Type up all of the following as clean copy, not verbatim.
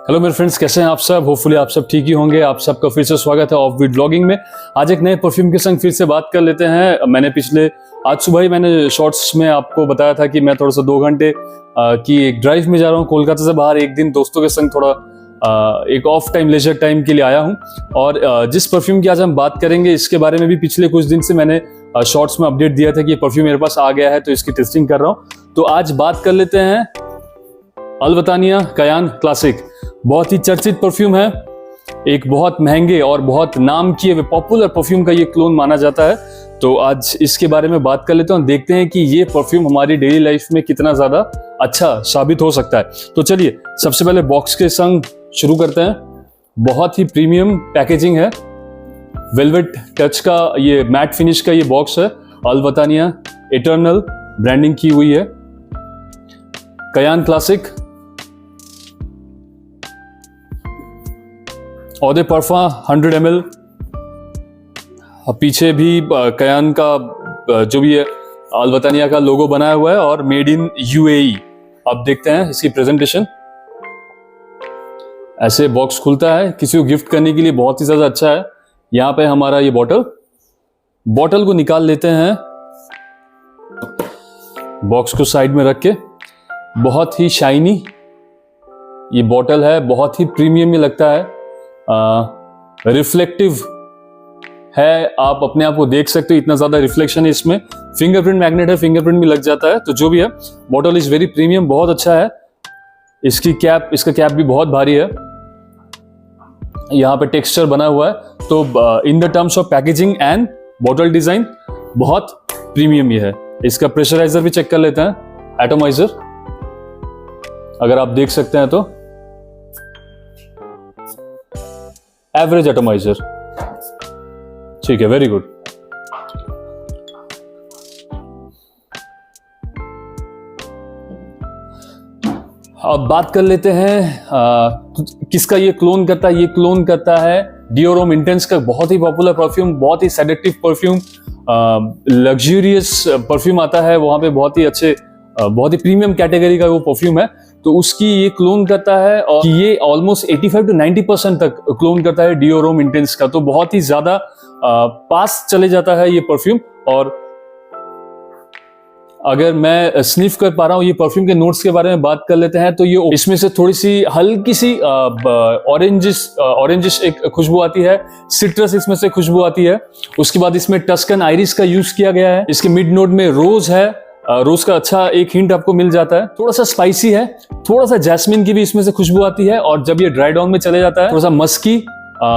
Hello मेरे friends, कैसे हैं आप सब। होपफुली आप सब ठीक ही होंगे। आप सबका फिर से स्वागत है ऑफ बीट व्लॉगिंग में। आज एक नए परफ्यूम के संग फिर से बात कर लेते हैं। आज सुबह ही मैंने शॉर्ट्स में आपको बताया था कि मैं थोड़ा सा 2 घंटे की एक ड्राइव में जा रहा हूँ कोलकाता से बाहर। एक दिन दोस्तों के संग थोड़ा एक ऑफ टाइम, लेजर टाइम के लिए आया हूँ। और जिस परफ्यूम की आज हम बात करेंगे इसके बारे में भी पिछले कुछ दिन से मैंने शॉर्ट्स में अपडेट दिया था कि ये परफ्यूम मेरे पास आ गया है, तो इसकी टेस्टिंग कर रहा हूँ। तो आज बात कर लेते हैं अल्बतानिया कयान क्लासिक। बहुत ही चर्चित परफ्यूम है, एक बहुत महंगे और बहुत नाम किए हुए पॉपुलर परफ्यूम का ये क्लोन माना जाता है। तो आज इसके बारे में बात कर लेते हैं और देखते हैं कि ये परफ्यूम हमारी डेली लाइफ में कितना ज्यादा अच्छा साबित हो सकता है। तो चलिए सबसे पहले बॉक्स के संग शुरू करते हैं। बहुत ही प्रीमियम पैकेजिंग है, वेलवेट टच का ये मैट फिनिश का ये बॉक्स है। अल्बतानिया इटर्नल ब्रांडिंग की हुई है। कयान क्लासिक ऑदे परफा 100 ml। पीछे भी कयान का जो भी है अल्बतानिया का लोगो बनाया हुआ है और मेड इन यूएई। अब देखते हैं इसकी प्रेजेंटेशन। ऐसे बॉक्स खुलता है, किसी को गिफ्ट करने के लिए बहुत ही ज्यादा अच्छा है। यहां पे हमारा ये बॉटल को निकाल लेते हैं, बॉक्स को साइड में रख के। बहुत ही शाइनी ये बॉटल है, बहुत ही प्रीमियम में लगता है। रिफ्लेक्टिव है, आप अपने आप को देख सकते हो, इतना ज्यादा रिफ्लेक्शन है इसमें। फिंगरप्रिंट मैग्नेट है, फिंगरप्रिंट भी लग जाता है। तो जो भी है बॉटल इज वेरी प्रीमियम, बहुत अच्छा है। इसका कैप भी बहुत भारी है। यहाँ पे टेक्सचर बना हुआ है। तो in the terms of packaging and bottle design बहुत प्रीमियम ये है। इसका प्रेशराइजर भी चेक कर लेते हैं, एटोमाइजर, अगर आप देख सकते हैं तो एवरेज एटोमाइजर, ठीक है, वेरी गुड। अब बात कर लेते हैं किसका ये क्लोन करता है। ये क्लोन करता है डियोर होम इंटेंस का, बहुत ही पॉपुलर परफ्यूम, बहुत ही सेडेक्टिव परफ्यूम, लग्जूरियस परफ्यूम आता है वहां पे। बहुत ही अच्छे, बहुत ही प्रीमियम कैटेगरी का वो परफ्यूम है। तो उसकी ये क्लोन करता है और ये ऑलमोस्ट 85 to 90% तक क्लोन करता है डियोर होम इंटेंस का। तो बहुत ही ज्यादा पास चले जाता है ये परफ्यूम। और अगर मैं स्निफ कर पा रहा हूँ ये परफ्यूम के नोट्स के बारे में बात कर लेते हैं, तो ये इसमें से थोड़ी सी हल्की सी ऑरेंजिश एक खुशबू आती है। सिट्रस इसमें से खुशबू आती है। उसके बाद इसमें टस्कन आइरिस का यूज किया गया है। इसके मिड नोट में रोज है, रोज का अच्छा एक हिंट आपको मिल जाता है। थोड़ा सा स्पाइसी है, थोड़ा सा जैस्मिन की भी इसमें से खुशबू आती है। और जब ये ड्राई डाउन में चले जाता है थोड़ा सा मस्की,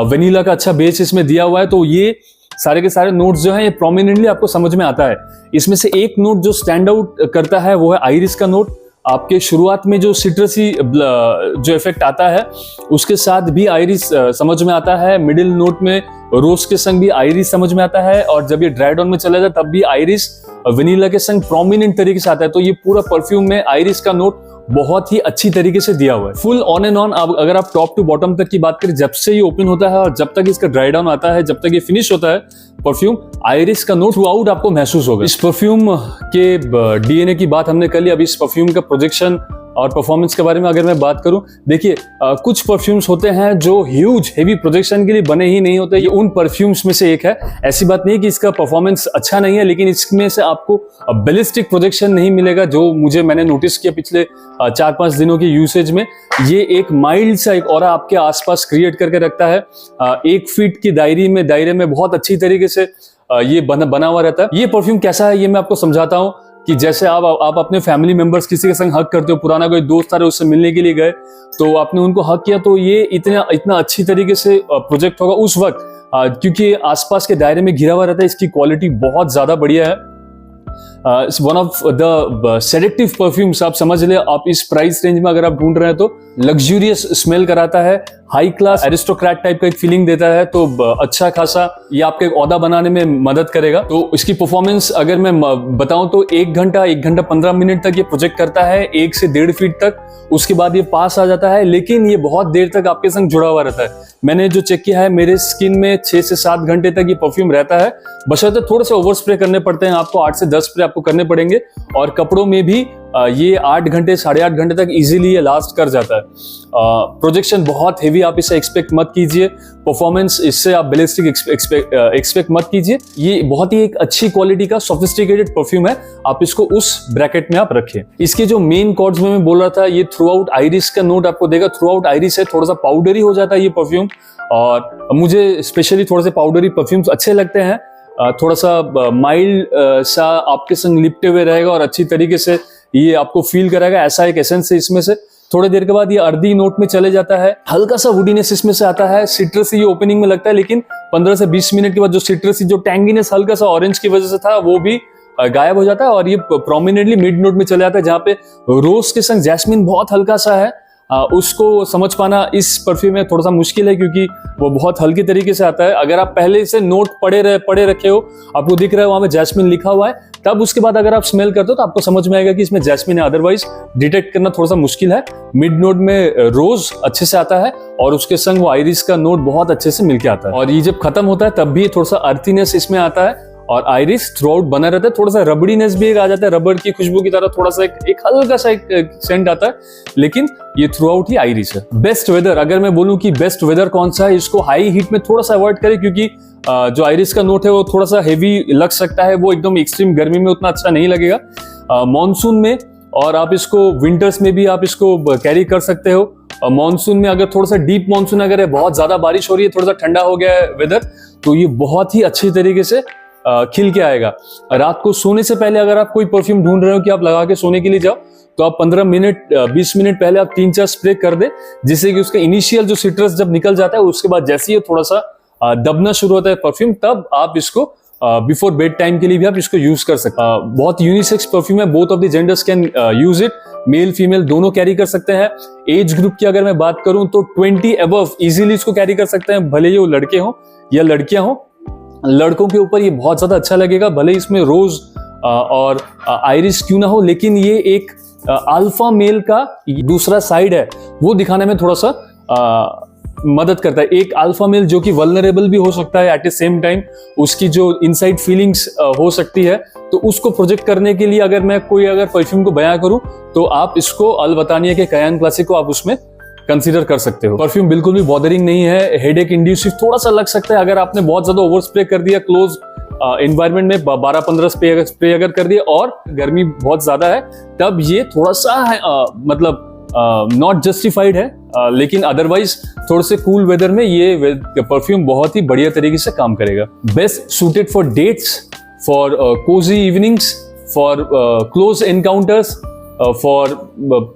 वेनिला का अच्छा बेस इसमें दिया हुआ है। तो ये सारे के सारे नोट्स जो हैं ये प्रोमिनेंटली आपको समझ में आता है। इसमें से एक नोट जो स्टैंड आउट करता है वो है आइरिस का नोट। आपके शुरुआत में जो सिट्रसी जो इफेक्ट आता है उसके साथ भी आइरिस समझ में आता है। मिडिल नोट में रोज के संग भी आइरिस समझ में आता है। और जब ये ड्राई डाउन में चला जाए तब भी आइरिस वेनिला के संग प्रोमिनेंट तरीके से आता है। तो ये पूरा परफ्यूम में आइरिस का नोट बहुत ही अच्छी तरीके से दिया हुआ है। Full on and on. अगर आप टॉप टू बॉटम तक की बात करें, जब से ये ओपन होता है और जब तक इसका ड्राई डाउन आता है, जब तक ये फिनिश होता है परफ्यूम, आइरिस का नोट थ्रू आउट आपको महसूस होगा। इस परफ्यूम के डीएनए की बात हमने कर ली। अब इस परफ्यूम का प्रोजेक्शन और परफॉर्मेंस के बारे में अगर मैं बात करूं, देखिए कुछ परफ्यूम्स होते हैं जो ह्यूज हेवी प्रोजेक्शन के लिए बने ही नहीं होते। ये उन परफ्यूम्स में से एक है। ऐसी बात नहीं कि इसका परफॉर्मेंस अच्छा नहीं है, लेकिन इसमें से आपको बैलिस्टिक प्रोजेक्शन नहीं मिलेगा जो मैंने नोटिस किया पिछले 4-5 दिनों की यूसेज में। ये एक माइल्ड सा एक ऑरा आपके आसपास क्रिएट करके रखता है। 1 फीट की दायरे में बहुत अच्छी तरीके से ये बना हुआ रहता है। ये परफ्यूम कैसा है ये मैं आपको समझाता हूँ। कि जैसे आप अपने फैमिली मेंबर्स किसी के संग हक करते हो, पुराना कोई दोस्त आ रहा है उससे मिलने के लिए गए तो आपने उनको हक किया, तो ये इतना अच्छी तरीके से प्रोजेक्ट होगा उस वक्त, क्योंकि आसपास के दायरे में घिरा हुआ रहता है। इसकी क्वालिटी बहुत ज्यादा बढ़िया है। One of the selective perfumes आप समझ ले। आप इस प्राइस रेंज में अगर आप ढूंढ रहे हैं तो लग्जूरियस स्मेल कराता है, हाई क्लास एरिस्टोक्रेट टाइप का एक फीलिंग देता है। तो अच्छा खासा ये आपके ओहदा बनाने में मदद करेगा। तो इसकी परफॉर्मेंस अगर मैं बताऊं तो 1 घंटा 15 मिनट तक ये प्रोजेक्ट करता है, 1 से 1.5 फीट तक। उसके बाद ये पास आ जाता है, लेकिन ये बहुत देर तक आपके संग जुड़ा हुआ रहता है। मैंने जो चेक किया है, मेरे स्किन में 6 से 7 घंटे तक ये परफ्यूम रहता है। बशर्ते थोड़े से ओवर स्प्रे करने पड़ते हैं आपको, 8 से 10 स्प्रे आपको करने पड़ेंगे। और कपड़ों में भी ये 8 घंटे 8.5 घंटे तक इजीली ये लास्ट कर जाता है। प्रोजेक्शन बहुत हेवी आप इसे एक्सपेक्ट मत कीजिए, परफॉर्मेंस इससे आप बैलिस्टिक एक्सपेक्ट मत कीजिए। ये बहुत ही एक अच्छी क्वालिटी का सोफिस्टिकेटेड परफ्यूम है, आप इसको उस ब्रैकेट में आप रखें। इसके जो मेन कॉर्ड्स में मैं बोल रहा था, ये थ्रू आउट आइरिस का नोट आपको देगा, थ्रू आउट आइरिस है, थोड़ा सा पाउडरी हो जाता है ये परफ्यूम, और मुझे स्पेशली थोड़े से पाउडरी परफ्यूम्स अच्छे लगते हैं। थोड़ा सा माइल्ड सा आपके संग लिपटे हुए रहेगा और अच्छी तरीके से ये आपको फील कराएगा, ऐसा एक एसेंस है इसमें से। थोड़ी देर के बाद ये अर्दी नोट में चले जाता है, हल्का सा वुडीनेस इसमें से आता है, सिट्रसी ये ओपनिंग में लगता है, लेकिन 15 से 20 मिनट के बाद जो सिट्रसी जो टैंगीनेस हल्का सा ऑरेंज की वजह से था वो भी गायब हो जाता है, और ये प्रोमिनेंटली मिड नोट में चले जाता है, जहां पे रोज के संग जैस्मिन बहुत हल्का सा है। उसको समझ पाना इस परफ्यूम में थोड़ा सा मुश्किल है, क्योंकि वो बहुत हल्के तरीके से आता है। अगर आप पहले से नोट पढ़े रखे हो, आपको दिख रहा है वहां में जैस्मिन लिखा हुआ है, तब उसके बाद अगर आप स्मेल करते हो तो आपको समझ में आएगा कि इसमें जैस्मिन है, अदरवाइज डिटेक्ट करना थोड़ा सा मुश्किल है। मिड नोट में रोज अच्छे से आता है, और उसके संग वो आइरिस का नोट बहुत अच्छे से मिलके आता है, और ये जब खत्म होता है तब भी थोड़ा सा अर्थीनेस इसमें आता है, और आइरिस थ्रू आउट बना रहता है। थोड़ा सा रबड़ीनेस भी एक आ जाता है, रबड़ की खुशबू की तरह थोड़ा सा एक हल्का सा एक सेंट आता है, लेकिन ये थ्रू आउट ही आइरिस है। बेस्ट वेदर, अगर मैं बोलूं कि बेस्ट वेदर कौन सा है, इसको हाई हीट में थोड़ा सा अवॉइड करें, क्योंकि जो आइरिस का नोट है वो थोड़ा सा हेवी लग सकता है, वो एकदम एक्सट्रीम गर्मी में उतना अच्छा नहीं लगेगा। मॉनसून में, और आप इसको विंटर्स में भी आप इसको कैरी कर सकते हो। मॉनसून में अगर थोड़ा सा डीप मॉनसून अगर है, बहुत ज्यादा बारिश हो रही है, थोड़ा सा ठंडा हो गया है वेदर, तो ये बहुत ही अच्छी तरीके से खिल के आएगा। रात को सोने से पहले अगर आप कोई परफ्यूम ढूंढ रहे हो कि आप लगा के सोने के लिए जाओ, तो आप 15 मिनट 20 मिनट पहले आप 3-4 स्प्रे कर दे, जिससे कि उसका इनिशियल जो सिट्रस जब निकल जाता है, उसके बाद जैसे ही थोड़ा सा दबना शुरू होता है परफ्यूम, तब आप इसको बिफोर बेड टाइम के लिए भी आप इसको यूज कर सकते हैं। बहुत यूनिसेक्स परफ्यूम है, both of the genders can use it, male female दोनों कैरी कर सकते हैं। एज ग्रुप की अगर मैं बात करूं तो 20 अबव इजीली इसको कैरी कर सकते हैं, भले ही वो लड़के हों या लड़कियां हों। लड़कों के ऊपर ये बहुत ज्यादा अच्छा लगेगा, भले इसमें रोज और आइरिस क्यों ना हो, लेकिन ये एक अल्फा मेल का दूसरा साइड है, वो दिखाने में थोड़ा सा मदद करता है। एक अल्फा मेल जो कि वल्नरेबल भी हो सकता है, एट द सेम टाइम उसकी जो इनसाइड फीलिंग्स हो सकती है, तो उसको प्रोजेक्ट करने के लिए अगर मैं कोई अगर परफ्यूम को बयां करूं, तो आप इसको अल बतानिया के कयान क्लासिक को आप उसमें कंसीडर कर सकते हो। परफ्यूम बिल्कुल भी बॉदरिंग नहीं है, हेडेक इंड्यूसिव थोड़ा सा लग सकता है अगर आपने बहुत ज्यादा ओवर स्प्रे कर दिया, क्लोज एनवायरनमेंट में 12-15 स्प्रे अगर कर दिया और गर्मी बहुत ज्यादा है, तब ये थोड़ा सा मतलब नॉट जस्टिफाइड है, लेकिन अदरवाइज थोड़े से कूल वेदर में ये परफ्यूम बहुत ही बढ़िया तरीके से काम करेगा। Best suited for dates, for cozy evenings, for close encounters, for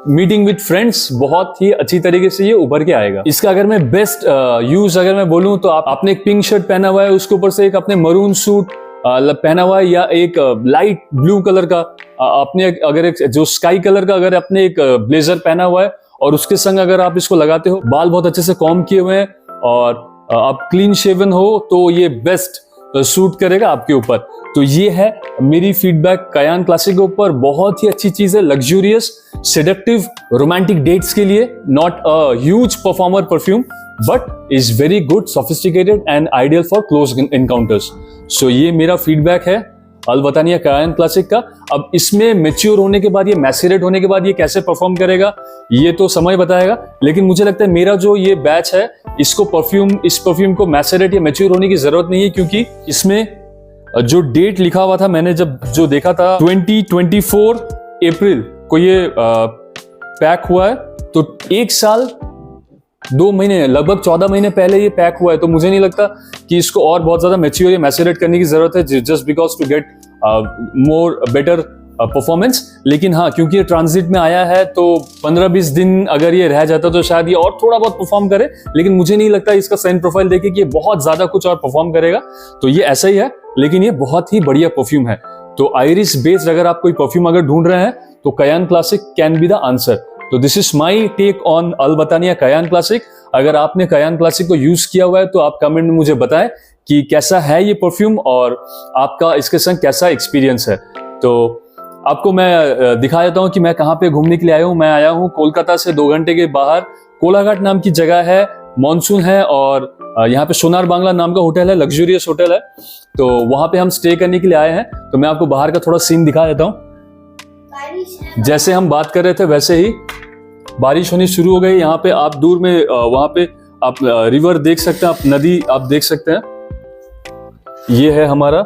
meeting with friends, बहुत ही अच्छी तरीके से ये उभर के आएगा। इसका अगर मैं बेस्ट यूज अगर मैं बोलूं, तो आपने एक पिंक शर्ट पहना हुआ है, उसके ऊपर से एक अपने मरून सूट पहना हुआ है, या एक लाइट ब्लू कलर का आपने अगर एक जो स्काई कलर का अगर आपने एक ब्लेजर पहना हुआ है, और उसके संग अगर आप इसको लगाते हो, बाल बहुत अच्छे से कॉम्ब किए हुए हैं और आप क्लीन शेवन हो, तो ये बेस्ट सूट करेगा आपके ऊपर। तो ये है मेरी फीडबैक कयान क्लासिक के ऊपर। बहुत ही अच्छी चीज है, लग्जूरियस, सेडक्टिव, रोमांटिक डेट्स के लिए, not a huge performer perfume, but is very good, sophisticated and ideal for close encounters. So ये मेरा फीडबैक है अल बतानिया कयान क्लासिक का। अब इसमें मैच्योर होने के बाद, ये मैसेरेट होने के बाद ये कैसे परफॉर्म करेगा, ये तो समय बताएगा, लेकिन मुझे लगता है मेरा जो ये बैच है, इस परफ्यूम को मैसेरेट या मैच्योर होने की जरूरत नहीं है, क्योंकि इसमें जो डेट लिखा हुआ था, मैंने जो देखा था 2024 अप्रैल को ये पैक हुआ है, तो 1 साल 2 महीने, लगभग 14 महीने पहले ये पैक हुआ है। तो मुझे नहीं लगता कि इसको और बहुत ज्यादा मैच्योर या मैसेरेट करने की जरूरत है, just because to get more better performance. लेकिन हाँ, क्योंकि ये ट्रांजिट में आया है, तो 15-20 दिन अगर ये रह जाता तो शायद ये और थोड़ा बहुत परफॉर्म करे, लेकिन मुझे नहीं लगता इसका सेंट प्रोफाइल देखे कि ये बहुत ज्यादा कुछ और परफॉर्म करेगा। तो ये ऐसा ही है, लेकिन ये बहुत ही बढ़िया परफ्यूम है। तो आइरिस बेस्ड अगर आप कोई परफ्यूम अगर ढूंढ रहे हैं, तो Kayan classic can be the answer. तो this is my take on Al Battania Kayan classic. अगर आपने कयान क्लासिक को यूज किया हुआ है, तो आप कमेंट में मुझे बताएं कि कैसा है ये परफ्यूम और आपका इसके संग कैसा एक्सपीरियंस है। तो आपको मैं दिखा देता हूं कि मैं कहां पे घूमने के लिए आया हूं। मैं आया हूं कोलकाता से 2 घंटे के बाहर, कोलाघाट नाम की जगह है, मॉनसून है, और यहाँ पे सोनार बांग्ला नाम का होटल है, लग्जूरियस होटल है। तो वहां पे हम स्टे करने के लिए आए हैं। तो मैं आपको बाहर का थोड़ा सीन दिखा देता हूँ। बारिश है। जैसे हम बात कर रहे थे वैसे ही बारिश होनी शुरू हो गई। यहाँ पे आप दूर में वहां पे आप रिवर देख सकते हैं, आप नदी आप देख सकते हैं। ये है हमारा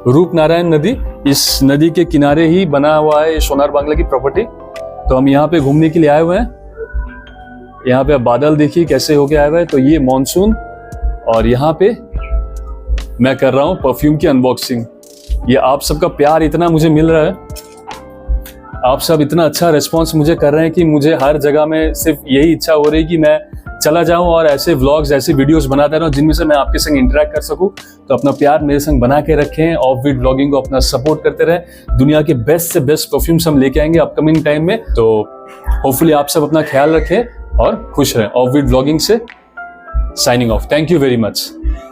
रूपनारायण नदी। इस नदी के किनारे ही बना हुआ है ये सोनार बांग्ला की प्रॉपर्टी। तो हम यहाँ पे घूमने के लिए आए हुए हैं। यहाँ पे आप बादल देखिए कैसे होके आए हुए हैं। तो ये मॉनसून, और यहाँ पे मैं कर रहा हूँ परफ्यूम की अनबॉक्सिंग। ये आप सबका प्यार इतना मुझे मिल रहा है, आप सब इतना अच्छा रिस्पॉन्स मुझे कर रहे हैं कि मुझे हर जगह में सिर्फ यही इच्छा हो रही कि मैं चला जाऊं और ऐसे व्लॉग्स, ऐसे वीडियोस बनाता रहूं जिनमें से मैं आपके संग इंटरेक्ट कर सकूं। तो अपना प्यार मेरे संग बना के रखें, ऑफ बीट व्लॉगिंग को अपना सपोर्ट करते रहें। दुनिया के बेस्ट से बेस्ट परफ्यूम्स हम लेके आएंगे अपकमिंग टाइम में। तो होपफुली आप सब अपना ख्याल रखें और खुश रहें। ऑफ बीट व्लॉगिंग से signing off. Thank you very much.